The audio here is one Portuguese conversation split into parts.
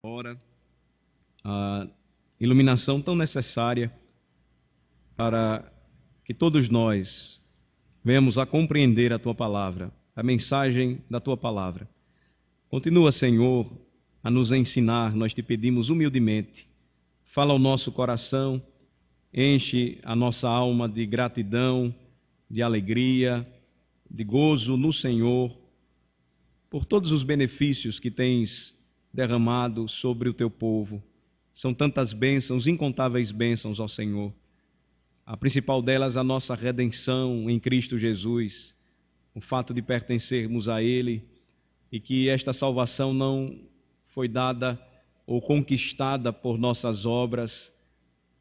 Ora, a iluminação tão necessária para que todos nós venhamos a compreender a Tua Palavra, a mensagem da Tua Palavra. Continua, Senhor, a nos ensinar, nós te pedimos humildemente. Fala ao nosso coração, enche a nossa alma de gratidão, de alegria, de gozo no Senhor, por todos os benefícios que tens derramado sobre o teu povo. São tantas bênçãos, incontáveis bênçãos, ó Senhor. A principal delas, a nossa redenção em Cristo Jesus, o fato de pertencermos a Ele e que esta salvação não foi dada ou conquistada por nossas obras,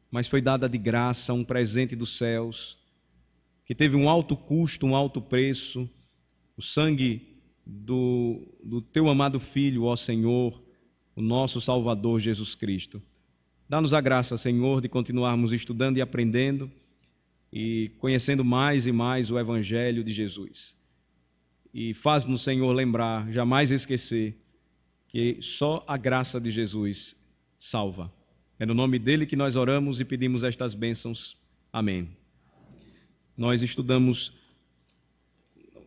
mas foi dada de graça, um presente dos céus, que teve um alto custo, um alto preço, o sangue do teu amado Filho, ó Senhor, o nosso Salvador Jesus Cristo. Dá-nos a graça, Senhor, de continuarmos estudando e aprendendo e conhecendo mais e mais o Evangelho de Jesus. E faz-nos, Senhor, lembrar, jamais esquecer, que só a graça de Jesus salva. É no nome dele que nós oramos e pedimos estas bênçãos. Amém. Nós estudamos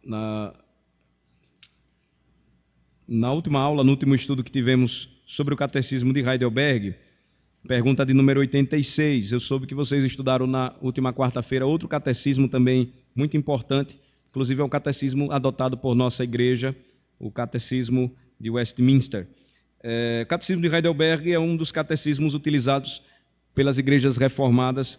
na última aula, no último estudo que tivemos sobre o Catecismo de Heidelberg, pergunta de número 86. Eu soube que vocês estudaram na última quarta-feira outro catecismo também muito importante, inclusive é um catecismo adotado por nossa igreja, o Catecismo de Westminster. O Catecismo de Heidelberg é um dos catecismos utilizados pelas igrejas reformadas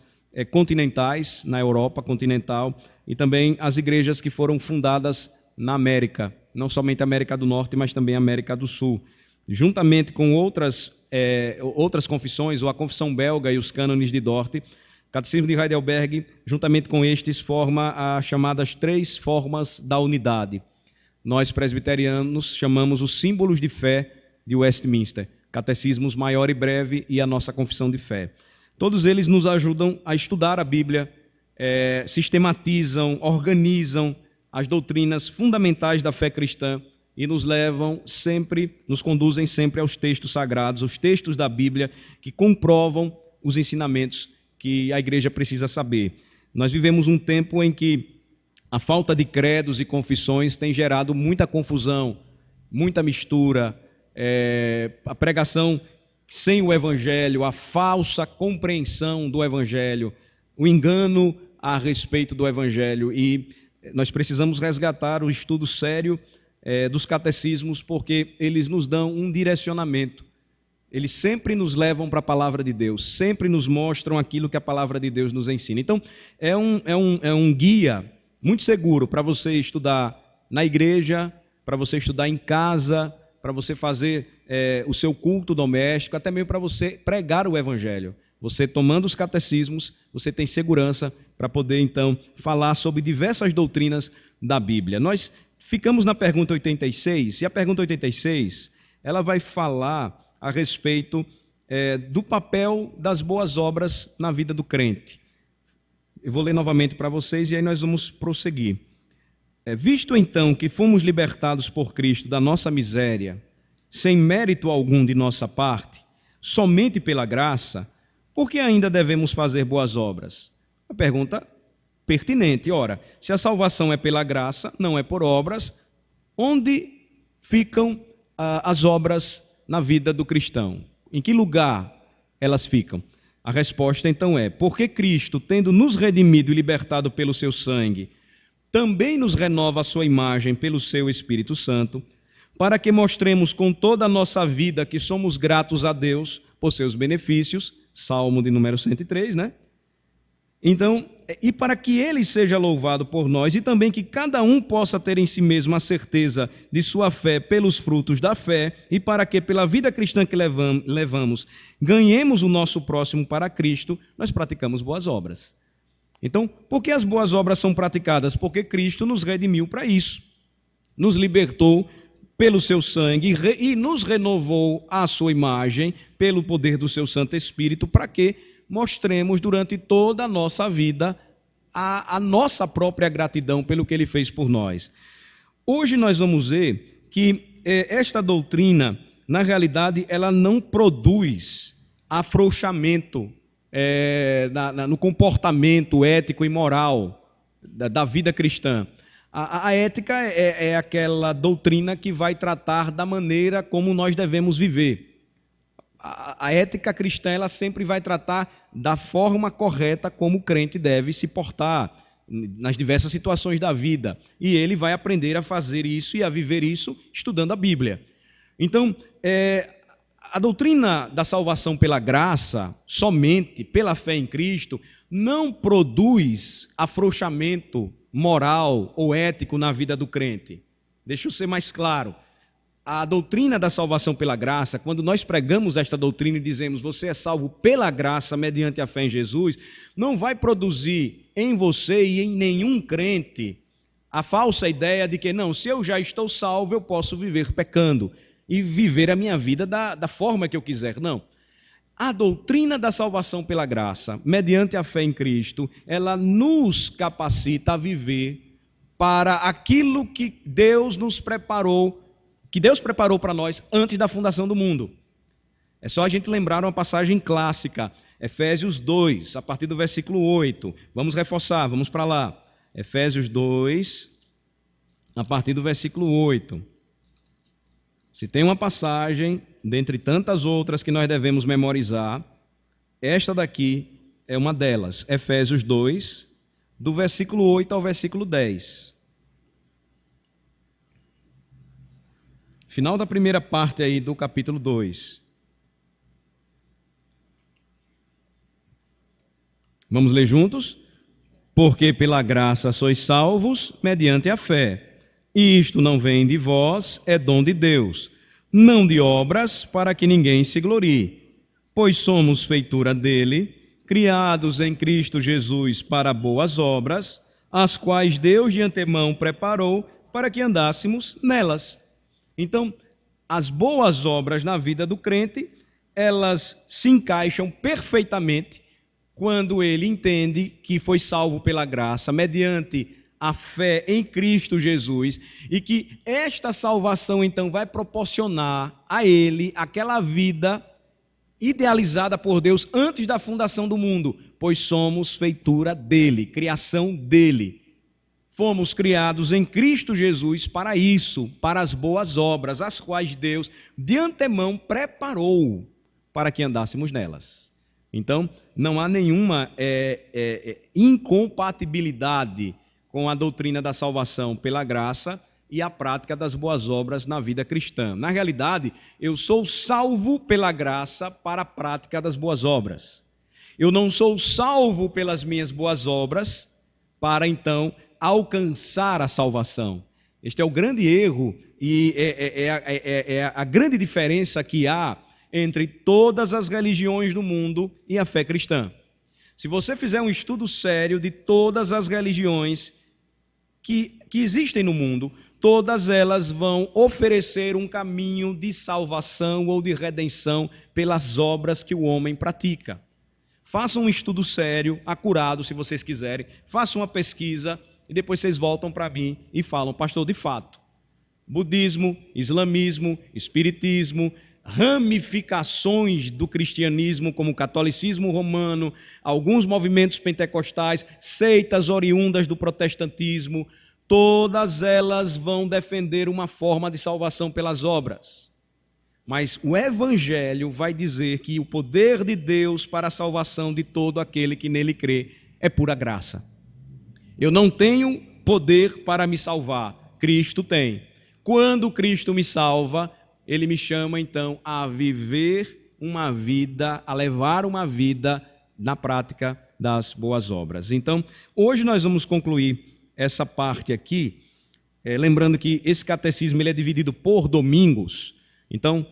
continentais, na Europa continental, e também as igrejas que foram fundadas na América, não somente a América do Norte, mas também a América do Sul. Juntamente com outras confissões, ou a Confissão Belga e os cânones de Dort, o Catecismo de Heidelberg, juntamente com estes, forma as chamadas três formas da unidade. Nós, presbiterianos, chamamos os símbolos de fé de Westminster, catecismos maior e breve e a nossa confissão de fé. Todos eles nos ajudam a estudar a Bíblia, sistematizam, organizam as doutrinas fundamentais da fé cristã e nos conduzem sempre aos textos sagrados, os textos da Bíblia que comprovam os ensinamentos que a igreja precisa saber. Nós vivemos um tempo em que a falta de credos e confissões tem gerado muita confusão, muita mistura, a pregação sem o Evangelho, a falsa compreensão do Evangelho, o engano a respeito do Evangelho. E nós precisamos resgatar o estudo sério dos catecismos, porque eles nos dão um direcionamento. Eles sempre nos levam para a palavra de Deus, sempre nos mostram aquilo que a palavra de Deus nos ensina. Então, é um guia muito seguro para você estudar na igreja, para você estudar em casa, para você fazer o seu culto doméstico, até mesmo para você pregar o Evangelho. Você tomando os catecismos, você tem segurança para poder, então, falar sobre diversas doutrinas da Bíblia. Nós ficamos na pergunta 86, e a pergunta 86, ela vai falar a respeito do papel das boas obras na vida do crente. Eu vou ler novamente para vocês e aí nós vamos prosseguir. Visto então que fomos libertados por Cristo da nossa miséria, sem mérito algum de nossa parte, somente pela graça, por que ainda devemos fazer boas obras? A pergunta pertinente. Ora, se a salvação é pela graça, não é por obras, onde ficam as obras na vida do cristão? Em que lugar elas ficam? A resposta então é: porque Cristo, tendo nos redimido e libertado pelo seu sangue, também nos renova a sua imagem pelo seu Espírito Santo, para que mostremos com toda a nossa vida que somos gratos a Deus por seus benefícios, Salmo de número 103, né? Então, e para que Ele seja louvado por nós, e também que cada um possa ter em si mesmo a certeza de sua fé pelos frutos da fé, e para que pela vida cristã que levamos, ganhemos o nosso próximo para Cristo, nós praticamos boas obras. Então, por que as boas obras são praticadas? Porque Cristo nos redimiu para isso, nos libertou pelo seu sangue e nos renovou à sua imagem pelo poder do seu Santo Espírito, para que mostremos durante toda a nossa vida a nossa própria gratidão pelo que Ele fez por nós. Hoje nós vamos ver que esta doutrina na realidade, ela não produz afrouxamento no comportamento ético e moral da vida cristã. A ética é aquela doutrina que vai tratar da maneira como nós devemos viver. A ética cristã, ela sempre vai tratar da forma correta como o crente deve se portar nas diversas situações da vida. E ele vai aprender a fazer isso e a viver isso estudando a Bíblia. Então, a doutrina da salvação pela graça, somente pela fé em Cristo, não produz afrouxamento moral ou ético na vida do crente. Deixa eu ser mais claro. A doutrina da salvação pela graça, quando nós pregamos esta doutrina e dizemos você é salvo pela graça mediante a fé em Jesus, não vai produzir em você e em nenhum crente a falsa ideia de que não, se eu já estou salvo, eu posso viver pecando e viver a minha vida da forma que eu quiser. Não. A doutrina da salvação pela graça, mediante a fé em Cristo, ela nos capacita a viver para aquilo que Deus nos preparou, que Deus preparou para nós antes da fundação do mundo. É só a gente lembrar uma passagem clássica, Efésios 2, a partir do versículo 8. Vamos reforçar, vamos para lá. Efésios 2, a partir do versículo 8. Se tem uma passagem, dentre tantas outras que nós devemos memorizar, esta daqui é uma delas. Efésios 2, do versículo 8 ao versículo 10. Final da primeira parte aí do capítulo 2. Vamos ler juntos? Porque pela graça sois salvos mediante a fé. E isto não vem de vós, é dom de Deus, não de obras, para que ninguém se glorie. Pois somos feitura dele, criados em Cristo Jesus para boas obras, as quais Deus de antemão preparou para que andássemos nelas. Então, as boas obras na vida do crente, elas se encaixam perfeitamente quando ele entende que foi salvo pela graça, mediante a fé em Cristo Jesus, e que esta salvação, então, vai proporcionar a ele aquela vida idealizada por Deus antes da fundação do mundo, pois somos feitura dele, criação dele. Fomos criados em Cristo Jesus para isso, para as boas obras, as quais Deus de antemão preparou para que andássemos nelas. Então, não há nenhuma incompatibilidade com a doutrina da salvação pela graça e a prática das boas obras na vida cristã. Na realidade, eu sou salvo pela graça para a prática das boas obras. Eu não sou salvo pelas minhas boas obras para, então, alcançar a salvação. Este é o grande erro e a grande diferença que há entre todas as religiões do mundo e a fé cristã. Se você fizer um estudo sério de todas as religiões que existem no mundo, todas elas vão oferecer um caminho de salvação ou de redenção pelas obras que o homem pratica. Façam um estudo sério, acurado, se vocês quiserem, façam uma pesquisa e depois vocês voltam para mim e falam, pastor, de fato, budismo, islamismo, espiritismo, ramificações do cristianismo, como o catolicismo romano, alguns movimentos pentecostais, seitas oriundas do protestantismo, todas elas vão defender uma forma de salvação pelas obras. Mas o Evangelho vai dizer que o poder de Deus para a salvação de todo aquele que nele crê é pura graça. Eu não tenho poder para me salvar, Cristo tem. Quando Cristo me salva, Ele me chama, então, a viver uma vida, a levar uma vida na prática das boas obras. Então, hoje nós vamos concluir essa parte aqui, lembrando que esse catecismo ele é dividido por domingos. Então,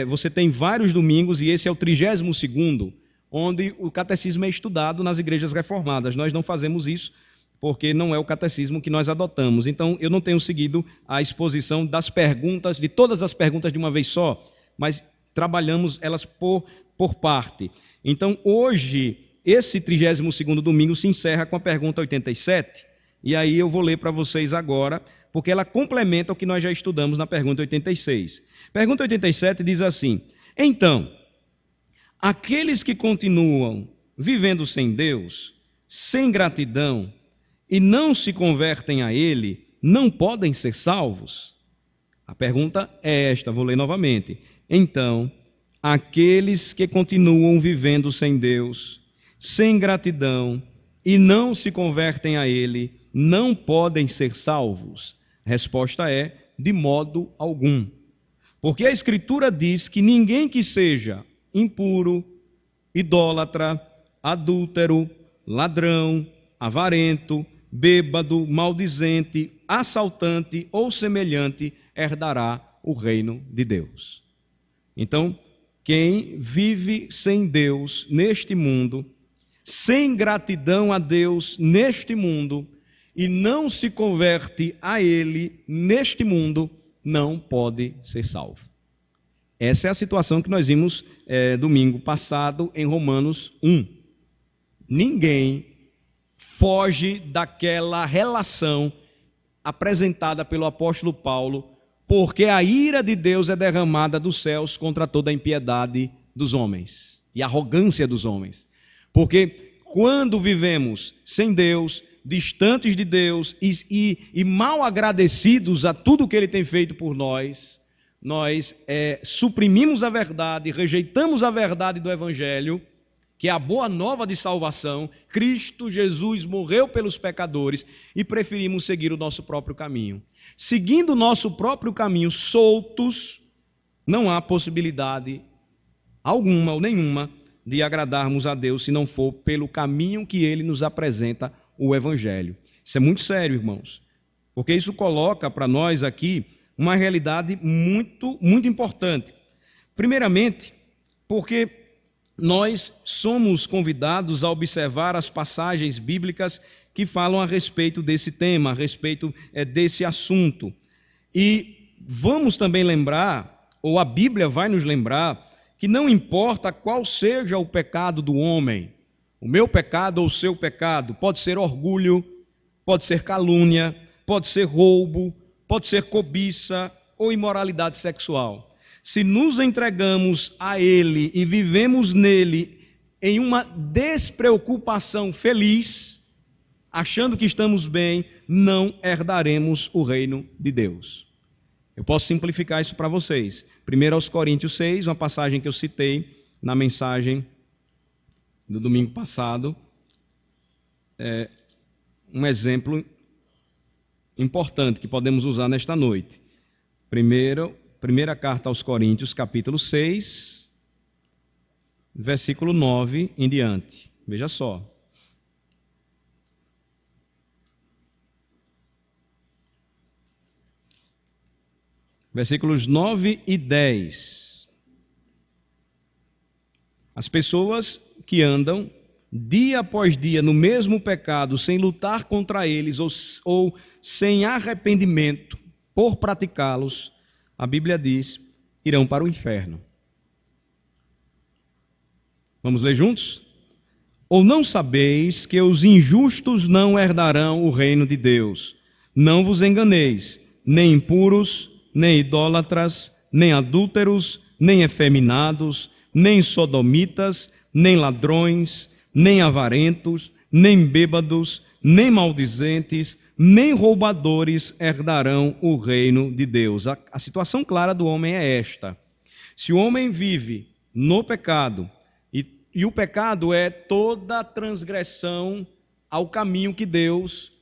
você tem vários domingos e esse é o 32º, onde o catecismo é estudado nas igrejas reformadas. Nós não fazemos isso, porque não é o catecismo que nós adotamos. Então, eu não tenho seguido a exposição das perguntas, de todas as perguntas de uma vez só, mas trabalhamos elas por parte. Então, hoje, esse 32º domingo se encerra com a pergunta 87, e aí eu vou ler para vocês agora, porque ela complementa o que nós já estudamos na pergunta 86. Pergunta 87 diz assim: então, aqueles que continuam vivendo sem Deus, sem gratidão, e não se convertem a Ele, não podem ser salvos? A pergunta é esta, vou ler novamente. Então, aqueles que continuam vivendo sem Deus, sem gratidão, e não se convertem a Ele, não podem ser salvos? A resposta é: de modo algum. Porque a Escritura diz que ninguém que seja impuro, idólatra, adúltero, ladrão, avarento, bêbado, maldizente, assaltante ou semelhante herdará o reino de Deus. Então, quem vive sem Deus neste mundo, sem gratidão a Deus neste mundo, e não se converte a Ele neste mundo, não pode ser salvo. Essa é a situação que nós vimos domingo passado em Romanos 1. Ninguém foge daquela relação apresentada pelo apóstolo Paulo, porque a ira de Deus é derramada dos céus contra toda a impiedade dos homens e a arrogância dos homens. Porque quando vivemos sem Deus, distantes de Deus e mal agradecidos a tudo que Ele tem feito por nós, nós suprimimos a verdade, rejeitamos a verdade do Evangelho, que é a boa nova de salvação. Cristo Jesus morreu pelos pecadores, e preferimos seguir o nosso próprio caminho. Seguindo o nosso próprio caminho, soltos, não há possibilidade alguma ou nenhuma de agradarmos a Deus, se não for pelo caminho que Ele nos apresenta, o Evangelho. Isso é muito sério, irmãos, porque isso coloca para nós aqui uma realidade muito, muito importante. Primeiramente, porque nós somos convidados a observar as passagens bíblicas que falam a respeito desse tema, a respeito desse assunto. E vamos também lembrar, ou a Bíblia vai nos lembrar, que não importa qual seja o pecado do homem, o meu pecado ou o seu pecado, pode ser orgulho, pode ser calúnia, pode ser roubo, pode ser cobiça ou imoralidade sexual. Se nos entregamos a Ele e vivemos nele em uma despreocupação feliz, achando que estamos bem, não herdaremos o reino de Deus. Eu posso simplificar isso para vocês. 1 aos Coríntios 6, uma passagem que eu citei na mensagem do domingo passado, é um exemplo importante que podemos usar nesta noite. Primeira carta aos Coríntios, capítulo 6, versículo 9 em diante. Veja só. Versículos 9 e 10. As pessoas que andam dia após dia no mesmo pecado, sem lutar contra eles ou sem arrependimento por praticá-los, a Bíblia diz, irão para o inferno. Vamos ler juntos? Ou não sabeis que os injustos não herdarão o reino de Deus? Não vos enganeis, nem impuros, nem idólatras, nem adúlteros, nem efeminados, nem sodomitas, nem ladrões, nem avarentos, nem bêbados, nem maldizentes, nem roubadores herdarão o reino de Deus. A situação clara do homem é esta: se o homem vive no pecado, e o pecado é toda transgressão ao caminho que Deus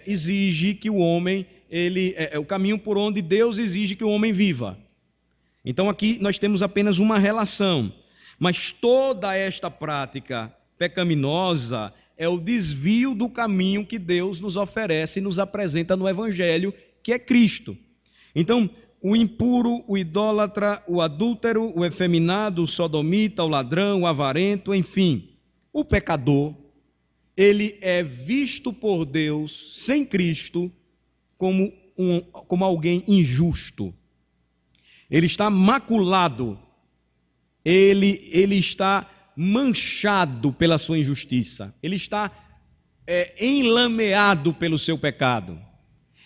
exige que o homem, é o caminho por onde Deus exige que o homem viva. Então aqui nós temos apenas uma relação, mas toda esta prática pecaminosa é o desvio do caminho que Deus nos oferece e nos apresenta no Evangelho, que é Cristo. Então, o impuro, o idólatra, o adúltero, o efeminado, o sodomita, o ladrão, o avarento, enfim, o pecador, ele é visto por Deus, sem Cristo, como alguém injusto. Ele está maculado, ele está manchado pela sua injustiça, ele está enlameado pelo seu pecado.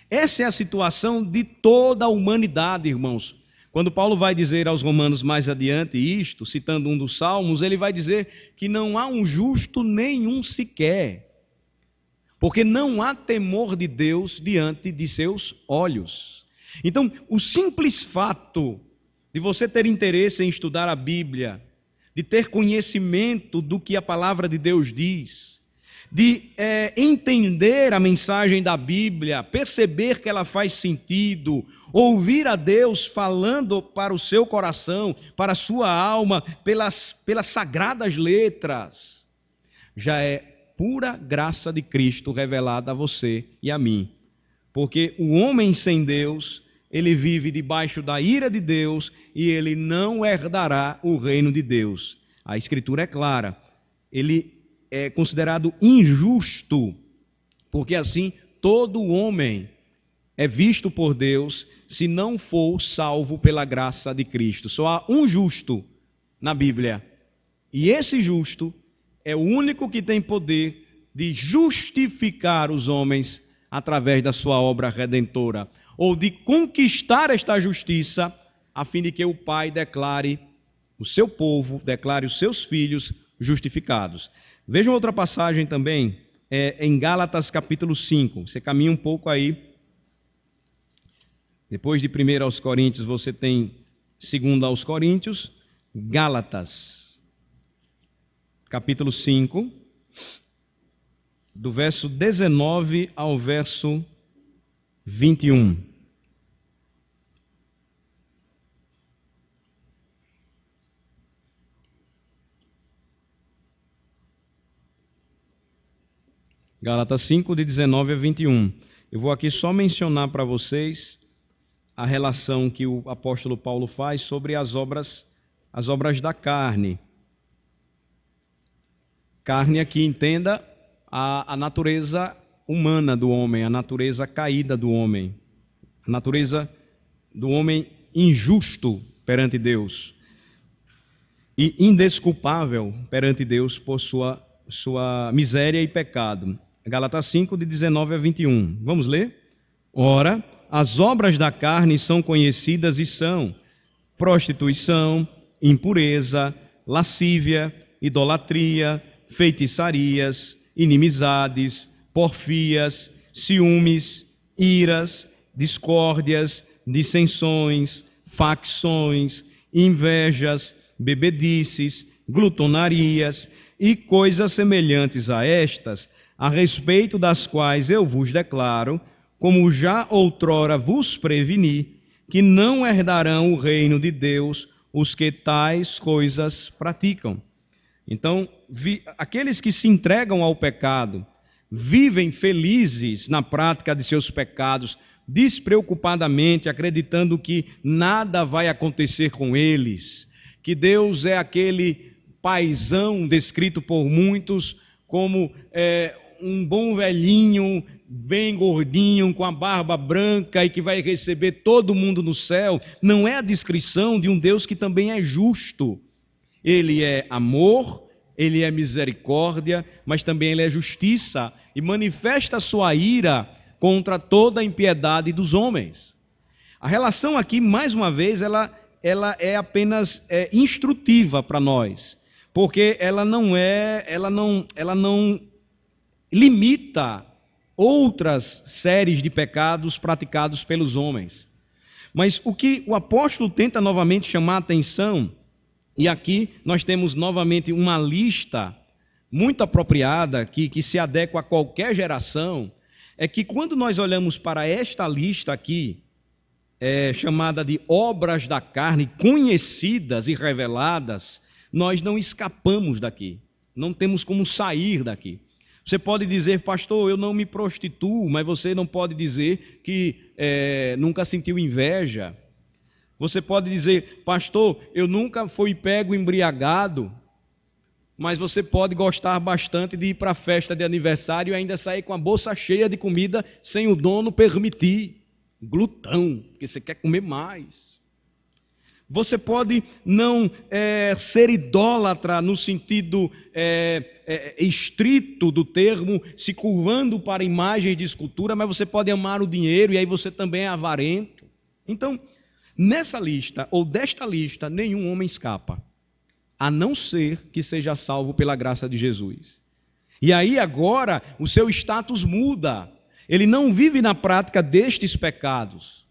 Essa é a situação de toda a humanidade, irmãos. Quando Paulo vai dizer aos romanos mais adiante isto, citando um dos salmos, ele vai dizer que não há um justo nenhum sequer, porque não há temor de Deus diante de seus olhos. Então, o simples fato de você ter interesse em estudar a Bíblia, de ter conhecimento do que a palavra de Deus diz, de entender a mensagem da Bíblia, perceber que ela faz sentido, ouvir a Deus falando para o seu coração, para a sua alma, pelas sagradas letras, já é pura graça de Cristo revelada a você e a mim. Porque o homem sem Deus, ele vive debaixo da ira de Deus e ele não herdará o reino de Deus. A Escritura é clara, ele é considerado injusto, porque assim todo homem é visto por Deus se não for salvo pela graça de Cristo. Só há um justo na Bíblia, e esse justo é o único que tem poder de justificar os homens através da sua obra redentora, ou de conquistar esta justiça, a fim de que o Pai declare o seu povo, declare os seus filhos justificados. Vejam outra passagem também, em Gálatas capítulo 5. Você caminha um pouco aí. Depois de 1 aos Coríntios, você tem 2 aos Coríntios. Gálatas, capítulo 5, do verso 19 ao verso 21. Gálatas 5, de 19 a 21. Eu vou aqui só mencionar para vocês a relação que o apóstolo Paulo faz sobre as obras da carne. Carne aqui, entenda, a natureza humana do homem, a natureza caída do homem, a natureza do homem injusto perante Deus e indesculpável perante Deus por sua miséria e pecado. Gálatas 5, de 19 a 21. Vamos ler? Ora, as obras da carne são conhecidas e são prostituição, impureza, lascívia, idolatria, feitiçarias, inimizades, porfias, ciúmes, iras, discórdias, dissensões, facções, invejas, bebedices, glutonarias e coisas semelhantes a estas, a respeito das quais eu vos declaro, como já outrora vos preveni, que não herdarão o reino de Deus os que tais coisas praticam. Então, aqueles que se entregam ao pecado, vivem felizes na prática de seus pecados, despreocupadamente, acreditando que nada vai acontecer com eles, que Deus é aquele paizão descrito por muitos como um bom velhinho, bem gordinho, com a barba branca e que vai receber todo mundo no céu. Não é a descrição de um Deus que também é justo. Ele é amor, ele é misericórdia, mas também ele é justiça e manifesta a sua ira contra toda a impiedade dos homens. A relação aqui, mais uma vez, ela é apenas instrutiva para nós, porque ela não limita outras séries de pecados praticados pelos homens. Mas o que o apóstolo tenta novamente chamar a atenção, e aqui nós temos novamente uma lista muito apropriada, que se adequa a qualquer geração, é que quando nós olhamos para esta lista aqui, chamada de obras da carne conhecidas e reveladas, nós não escapamos daqui, não temos como sair daqui. Você pode dizer, pastor, eu não me prostituo, mas você não pode dizer que nunca sentiu inveja. Você pode dizer, pastor, eu nunca fui pego embriagado, mas você pode gostar bastante de ir para a festa de aniversário e ainda sair com a bolsa cheia de comida sem o dono permitir. Glutão, porque você quer comer mais. Você pode não ser idólatra no sentido estrito do termo, se curvando para imagens de escultura, mas você pode amar o dinheiro e aí você também é avarento. Então, nessa lista, ou desta lista, nenhum homem escapa, a não ser que seja salvo pela graça de Jesus. E aí agora o seu status muda. Ele não vive na prática destes pecados.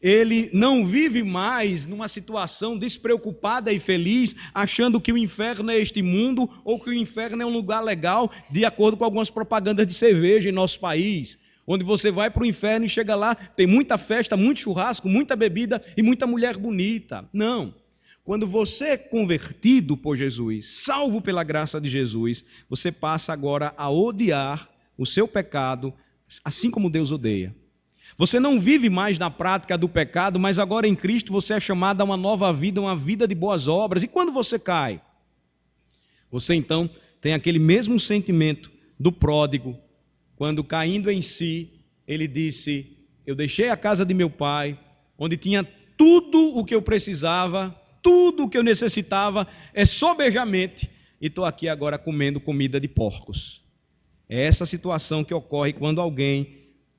Ele não vive mais numa situação despreocupada e feliz, achando que o inferno é este mundo ou que o inferno é um lugar legal, de acordo com algumas propagandas de cerveja em nosso país, onde você vai para o inferno e chega lá, tem muita festa, muito churrasco, muita bebida e muita mulher bonita. Não. Quando você é convertido por Jesus, salvo pela graça de Jesus, você passa agora a odiar o seu pecado, assim como Deus odeia. Você não vive mais na prática do pecado, mas agora em Cristo você é chamado a uma nova vida, uma vida de boas obras. E quando você cai? Você então tem aquele mesmo sentimento do pródigo, quando caindo em si, ele disse: eu deixei a casa de meu pai, onde tinha tudo o que eu precisava, tudo o que eu necessitava, sobejamente, e estou aqui agora comendo comida de porcos. É essa situação que ocorre quando alguém,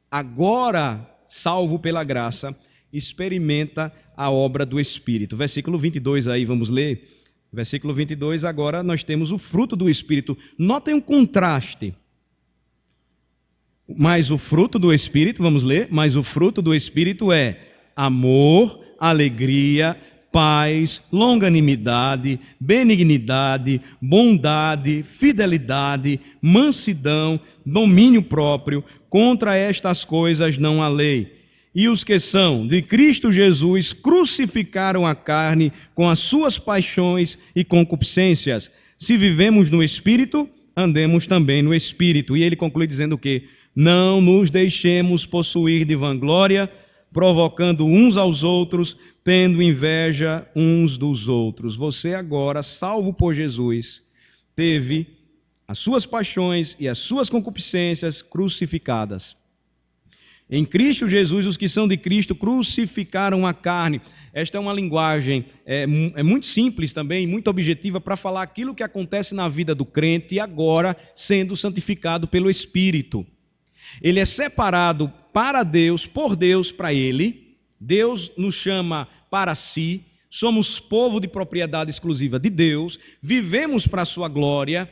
agora salvo pela graça, experimenta a obra do Espírito. Versículo 22 aí, vamos ler. Versículo 22, agora nós temos o fruto do Espírito. Notem um contraste. Mas o fruto do Espírito, vamos ler, mas o fruto do Espírito é amor, alegria, paz, longanimidade, benignidade, bondade, fidelidade, mansidão, domínio próprio. Contra estas coisas não há lei. E os que são de Cristo Jesus crucificaram a carne com as suas paixões e concupiscências. Se vivemos no Espírito, andemos também no Espírito. E ele conclui dizendo o quê? Não nos deixemos possuir de vanglória, provocando uns aos outros, tendo inveja uns dos outros. Você agora, salvo por Jesus, teve as suas paixões e as suas concupiscências crucificadas. Em Cristo Jesus, os que são de Cristo crucificaram a carne. Esta é uma linguagem muito simples também, muito objetiva, para falar aquilo que acontece na vida do crente agora sendo santificado pelo Espírito. Ele é separado para Deus, por Deus para ele. Deus nos chama para si, somos povo de propriedade exclusiva de Deus, vivemos para a sua glória.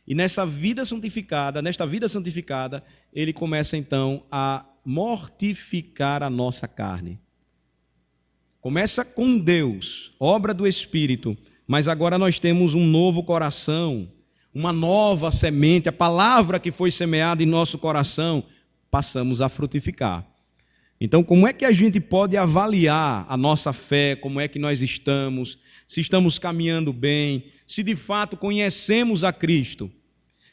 E nesta vida santificada, ele começa então a mortificar a nossa carne. Começa com Deus, obra do Espírito, mas agora nós temos um novo coração, uma nova semente, a palavra que foi semeada em nosso coração, passamos a frutificar. Então, como é que a gente pode avaliar a nossa fé, como é que nós estamos, se estamos caminhando bem, se de fato conhecemos a Cristo?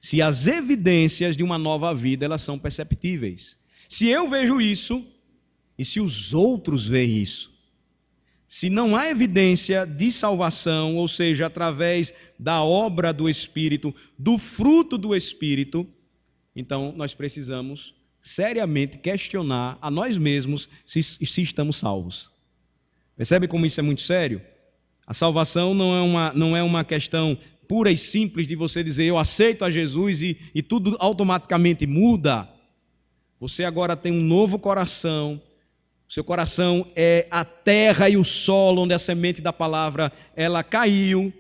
Se as evidências de uma nova vida, elas são perceptíveis. Se eu vejo isso, e se os outros veem isso, se não há evidência de salvação, ou seja, através da obra do Espírito, do fruto do Espírito, então nós precisamos seriamente questionar a nós mesmos se estamos salvos. Percebe como isso é muito sério? A salvação não é uma questão pura e simples de você dizer eu aceito a Jesus e tudo automaticamente muda. Você agora tem um novo coração. Seu coração é a terra e o solo onde a semente da palavra ela caiu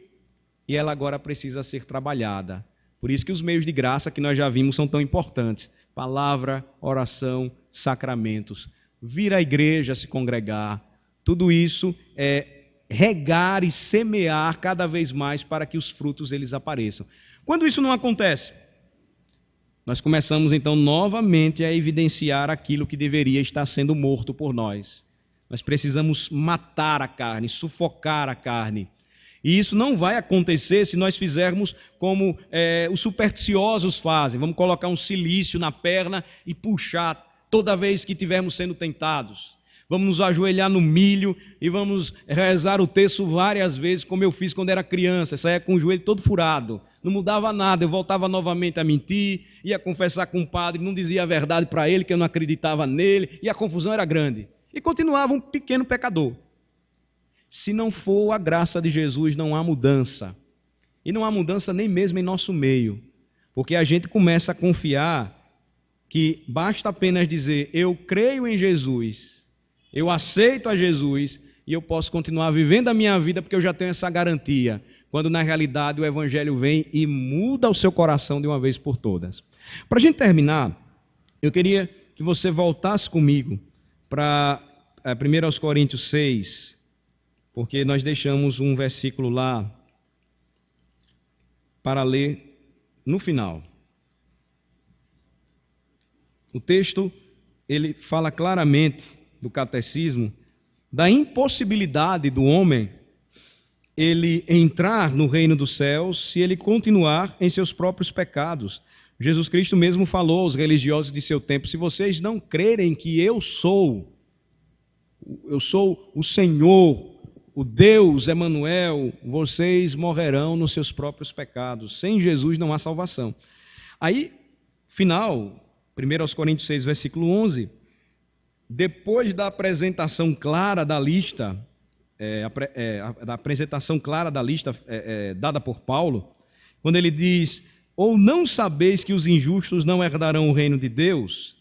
e ela agora precisa ser trabalhada. Por isso que os meios de graça que nós já vimos são tão importantes. Palavra, oração, sacramentos. Vir à igreja, se congregar. Tudo isso é regar e semear cada vez mais para que os frutos eles apareçam. Quando isso não acontece, nós começamos então novamente a evidenciar aquilo que deveria estar sendo morto por nós. Nós precisamos matar a carne, sufocar a carne. E isso não vai acontecer se nós fizermos como os supersticiosos fazem. Vamos colocar um cilício na perna e puxar toda vez que estivermos sendo tentados. Vamos nos ajoelhar no milho e vamos rezar o terço várias vezes, como eu fiz quando era criança. Saía com o joelho todo furado. Não mudava nada, eu voltava novamente a mentir, ia confessar com o padre, não dizia a verdade para ele, que eu não acreditava nele, e a confusão era grande. E continuava um pequeno pecador. Se não for a graça de Jesus, não há mudança. E não há mudança nem mesmo em nosso meio, porque a gente começa a confiar que basta apenas dizer, eu creio em Jesus, eu aceito a Jesus e eu posso continuar vivendo a minha vida porque eu já tenho essa garantia, quando na realidade o Evangelho vem e muda o seu coração de uma vez por todas. Para a gente terminar, eu queria que você voltasse comigo para 1 Coríntios 6, porque nós deixamos um versículo lá para ler no final. O texto, ele fala claramente do catecismo da impossibilidade do homem ele entrar no reino dos céus se ele continuar em seus próprios pecados. Jesus Cristo mesmo falou aos religiosos de seu tempo, se vocês não crerem que eu sou o Senhor, o Deus Emanuel, vocês morrerão nos seus próprios pecados. Sem Jesus não há salvação. Aí, final, 1 Coríntios 6, versículo 11, depois da apresentação clara da lista, dada por Paulo, quando ele diz, ou não sabeis que os injustos não herdarão o reino de Deus?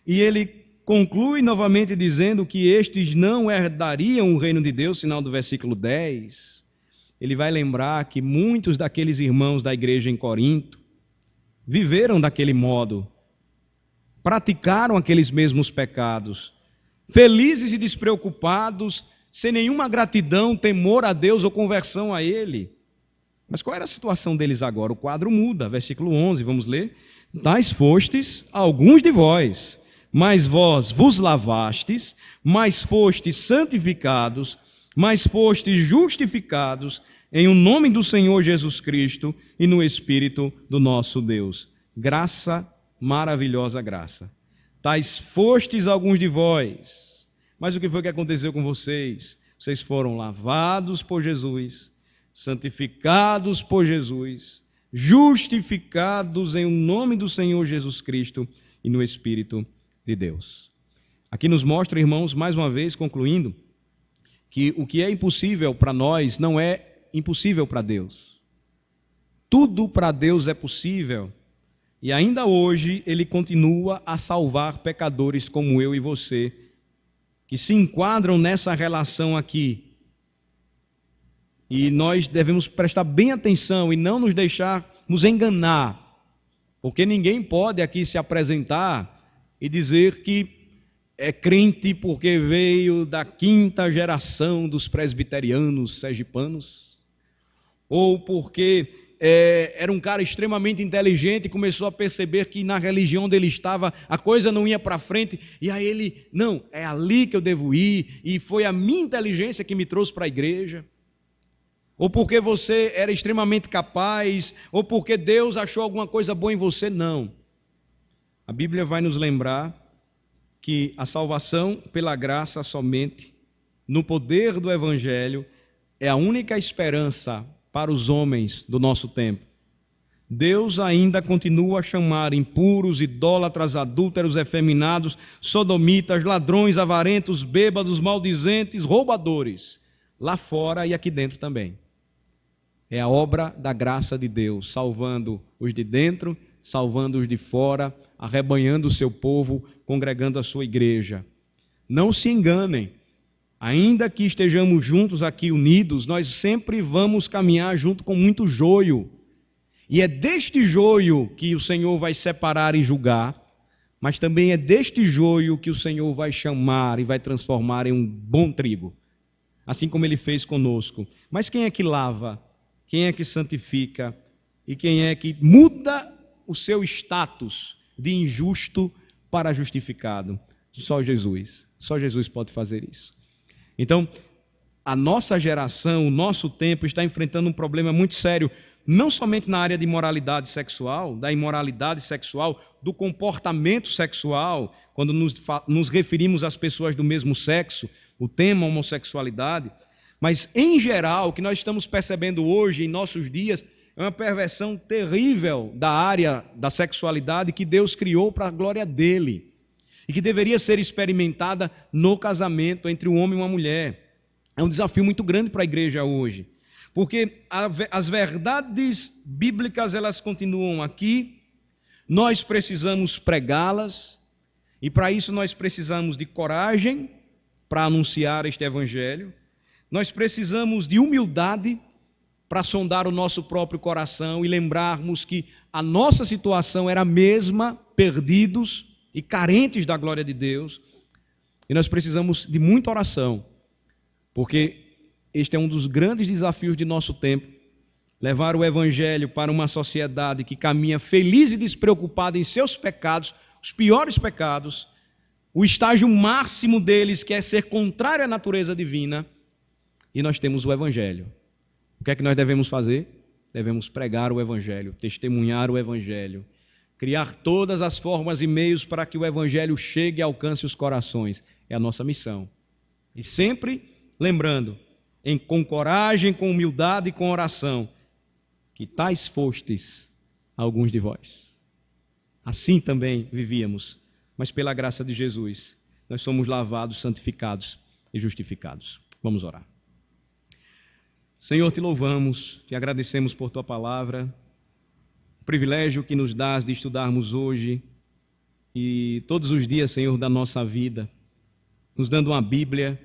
E ele conclui novamente dizendo que estes não herdariam o reino de Deus, final do versículo 10. Ele vai lembrar que muitos daqueles irmãos da igreja em Corinto viveram daquele modo, praticaram aqueles mesmos pecados, felizes e despreocupados, sem nenhuma gratidão, temor a Deus ou conversão a Ele. Mas qual era a situação deles agora? O quadro muda, versículo 11, vamos ler. Tais fostes alguns de vós, mas vós vos lavastes, mas fostes santificados, mas fostes justificados em o nome do Senhor Jesus Cristo e no Espírito do nosso Deus. Graça, maravilhosa graça. Tais fostes alguns de vós, mas o que foi que aconteceu com vocês? Vocês foram lavados por Jesus, santificados por Jesus, justificados em o nome do Senhor Jesus Cristo e no Espírito de Deus. Aqui nos mostra, irmãos, mais uma vez, concluindo, que o que é impossível para nós não é impossível para Deus. Tudo para Deus é possível. E ainda hoje Ele continua a salvar pecadores como eu e você, que se enquadram nessa relação aqui. E nós devemos prestar bem atenção e não nos deixar nos enganar, porque ninguém pode aqui se apresentar e dizer que é crente porque veio da 5ª geração dos presbiterianos sergipanos, ou porque era um cara extremamente inteligente e começou a perceber que na religião onde ele estava a coisa não ia para frente, e aí ele, não, é ali que eu devo ir, e foi a minha inteligência que me trouxe para a igreja, ou porque você era extremamente capaz, ou porque Deus achou alguma coisa boa em você. Não. A Bíblia vai nos lembrar que a salvação pela graça somente, no poder do Evangelho, é a única esperança para os homens do nosso tempo. Deus ainda continua a chamar impuros, idólatras, adúlteros, efeminados, sodomitas, ladrões, avarentos, bêbados, maldizentes, roubadores, lá fora e aqui dentro também. É a obra da graça de Deus, salvando os de dentro, salvando os de fora, arrebanhando o seu povo, congregando a sua igreja. Não se enganem. Ainda que estejamos juntos aqui unidos, nós sempre vamos caminhar junto com muito joio. E é deste joio que o Senhor vai separar e julgar, mas também é deste joio que o Senhor vai chamar e vai transformar em um bom trigo, assim como Ele fez conosco. Mas quem é que lava? Quem é que santifica? E quem é que muda o seu status de injusto para justificado? Só Jesus. Só Jesus pode fazer isso. Então, a nossa geração, o nosso tempo está enfrentando um problema muito sério, não somente na área de moralidade sexual, da imoralidade sexual, do comportamento sexual, quando nos referimos às pessoas do mesmo sexo, o tema homossexualidade, mas em geral, o que nós estamos percebendo hoje, em nossos dias, é uma perversão terrível da área da sexualidade que Deus criou para a glória dele e que deveria ser experimentada no casamento entre um homem e uma mulher. É um desafio muito grande para a igreja hoje, porque as verdades bíblicas, elas continuam aqui, nós precisamos pregá-las, e para isso nós precisamos de coragem para anunciar este evangelho, nós precisamos de humildade para sondar o nosso próprio coração e lembrarmos que a nossa situação era a mesma, perdidos e carentes da glória de Deus, e nós precisamos de muita oração, porque este é um dos grandes desafios de nosso tempo, levar o evangelho para uma sociedade que caminha feliz e despreocupada em seus pecados, os piores pecados, o estágio máximo deles que é ser contrário à natureza divina, e nós temos o evangelho. O que é que nós devemos fazer? Devemos pregar o evangelho, testemunhar o evangelho, criar todas as formas e meios para que o evangelho chegue e alcance os corações. É a nossa missão. E sempre lembrando, com coragem, com humildade e com oração, que tais fostes alguns de vós. Assim também vivíamos, mas pela graça de Jesus, nós somos lavados, santificados e justificados. Vamos orar. Senhor, te louvamos, te agradecemos por tua palavra, o privilégio que nos dás de estudarmos hoje e todos os dias, Senhor, da nossa vida, nos dando uma Bíblia,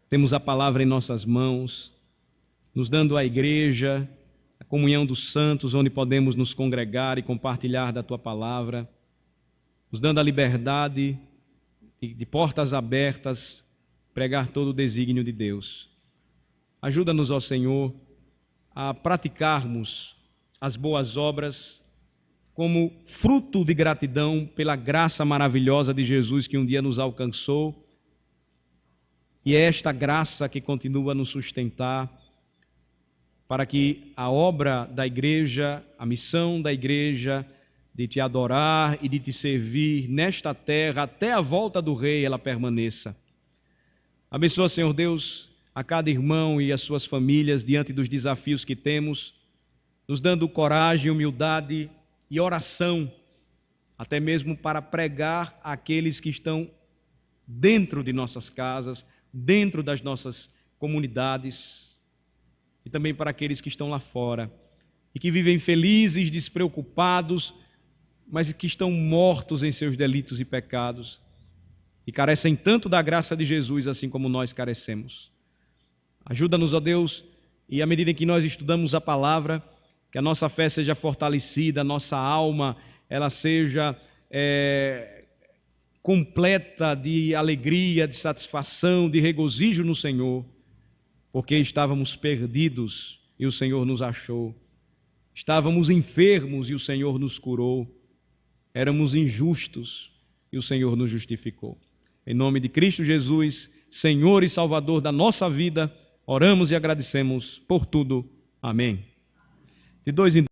temos a palavra em nossas mãos, nos dando a igreja, a comunhão dos santos, onde podemos nos congregar e compartilhar da tua palavra, nos dando a liberdade de portas abertas, pregar todo o desígnio de Deus. Ajuda-nos, ó Senhor, a praticarmos as boas obras como fruto de gratidão pela graça maravilhosa de Jesus que um dia nos alcançou, e é esta graça que continua a nos sustentar para que a obra da igreja, a missão da igreja de te adorar e de te servir nesta terra até a volta do Rei, ela permaneça. Abençoa, Senhor Deus, a cada irmão e as suas famílias diante dos desafios que temos, nos dando coragem, humildade e oração, até mesmo para pregar àqueles que estão dentro de nossas casas, dentro das nossas comunidades, e também para aqueles que estão lá fora e que vivem felizes, despreocupados, mas que estão mortos em seus delitos e pecados e carecem tanto da graça de Jesus, assim como nós carecemos. Ajuda-nos, ó Deus, e à medida em que nós estudamos a palavra, que a nossa fé seja fortalecida, a nossa alma ela seja completa de alegria, de satisfação, de regozijo no Senhor, porque estávamos perdidos e o Senhor nos achou. Estávamos enfermos e o Senhor nos curou. Éramos injustos e o Senhor nos justificou. Em nome de Cristo Jesus, Senhor e Salvador da nossa vida, oramos e agradecemos por tudo. Amém. De dois em